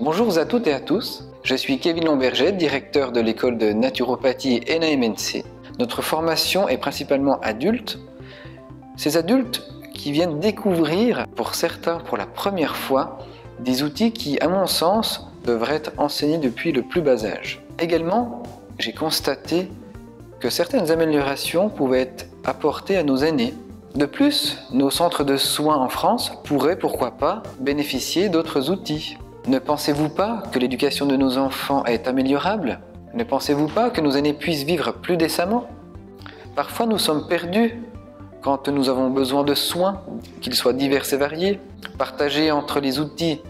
Bonjour à toutes et à tous, je suis Kevin Lomberger, directeur de l'école de naturopathie NAMNC. Notre formation est principalement adulte. Ces adultes qui viennent découvrir, pour certains pour la première fois, des outils qui, à mon sens, devraient être enseignés depuis le plus bas âge. Également, j'ai constaté que certaines améliorations pouvaient être apportées à nos aînés. De plus, nos centres de soins en France pourraient, pourquoi pas, bénéficier d'autres outils. Ne pensez-vous pas que l'éducation de nos enfants est améliorable? Ne pensez-vous pas que nos aînés puissent vivre plus décemment? Parfois nous sommes perdus quand nous avons besoin de soins, qu'ils soient divers et variés, partagés entre les outils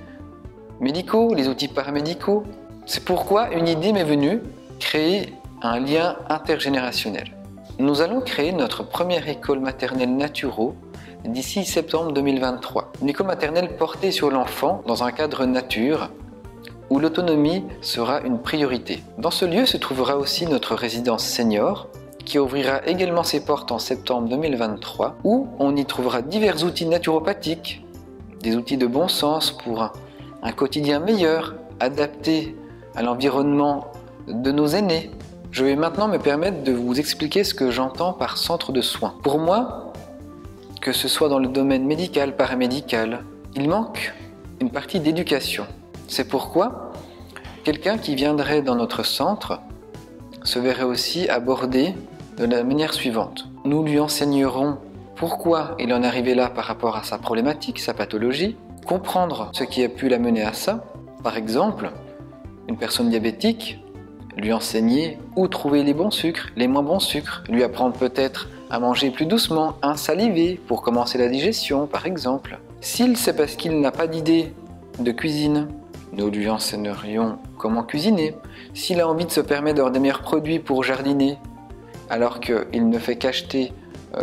médicaux, les outils paramédicaux. C'est pourquoi une idée m'est venue, créer un lien intergénérationnel. Nous allons créer notre première école maternelle naturo d'ici septembre 2023. Une école maternelle portée sur l'enfant dans un cadre nature où l'autonomie sera une priorité. Dans ce lieu se trouvera aussi notre résidence senior qui ouvrira également ses portes en septembre 2023 où on y trouvera divers outils naturopathiques, des outils de bon sens pour un quotidien meilleur, adapté à l'environnement de nos aînés. Je vais maintenant me permettre de vous expliquer ce que j'entends par centre de soins. Pour moi, que ce soit dans le domaine médical, paramédical, il manque une partie d'éducation. C'est pourquoi quelqu'un qui viendrait dans notre centre se verrait aussi abordé de la manière suivante. Nous lui enseignerons pourquoi il en est arrivé là par rapport à sa problématique, sa pathologie, comprendre ce qui a pu l'amener à ça. Par exemple, une personne diabétique, lui enseigner où trouver les bons sucres, les moins bons sucres, lui apprendre peut-être à manger plus doucement, à saliver pour commencer la digestion par exemple. S'il c'est parce qu'il n'a pas d'idée de cuisine, nous lui enseignerions comment cuisiner. S'il a envie de se permettre d'avoir des meilleurs produits pour jardiner, alors qu'il ne fait qu'acheter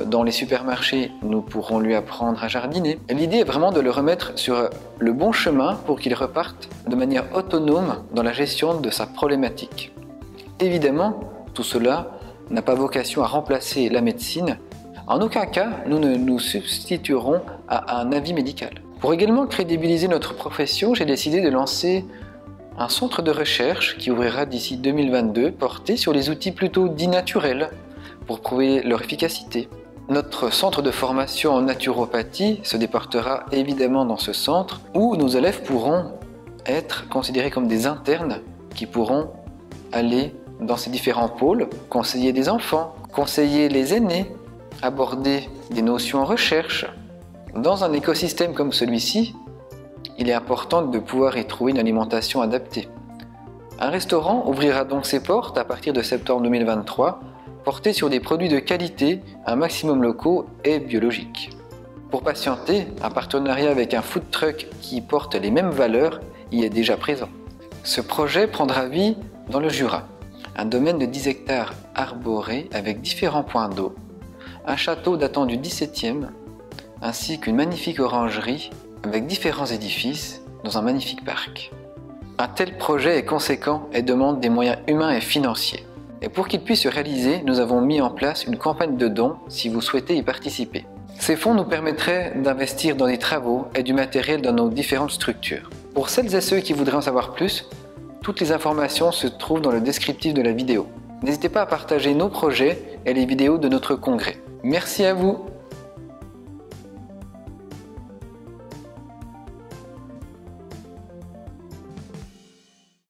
dans les supermarchés, nous pourrons lui apprendre à jardiner. L'idée est vraiment de le remettre sur le bon chemin pour qu'il reparte de manière autonome dans la gestion de sa problématique. Évidemment, tout cela n'a pas vocation à remplacer la médecine. En aucun cas, nous ne nous substituerons à un avis médical. Pour également crédibiliser notre profession, j'ai décidé de lancer un centre de recherche qui ouvrira d'ici 2022, porté sur les outils plutôt dits naturels, pour prouver leur efficacité. Notre centre de formation en naturopathie se déportera évidemment dans ce centre, où nos élèves pourront être considérés comme des internes qui pourront aller dans ces différents pôles, conseiller des enfants, conseiller les aînés, aborder des notions en recherche. Dans un écosystème comme celui-ci, il est important de pouvoir y trouver une alimentation adaptée. Un restaurant ouvrira donc ses portes à partir de septembre 2023, porté sur des produits de qualité, un maximum locaux et biologiques. Pour patienter, un partenariat avec un food truck qui porte les mêmes valeurs y est déjà présent. Ce projet prendra vie dans le Jura. Un domaine de 10 hectares arboré avec différents points d'eau, un château datant du XVIIe, ainsi qu'une magnifique orangerie avec différents édifices dans un magnifique parc. Un tel projet est conséquent et demande des moyens humains et financiers. Et pour qu'il puisse se réaliser, nous avons mis en place une campagne de dons si vous souhaitez y participer. Ces fonds nous permettraient d'investir dans des travaux et du matériel dans nos différentes structures. Pour celles et ceux qui voudraient en savoir plus, toutes les informations se trouvent dans le descriptif de la vidéo. N'hésitez pas à partager nos projets et les vidéos de notre congrès. Merci à vous!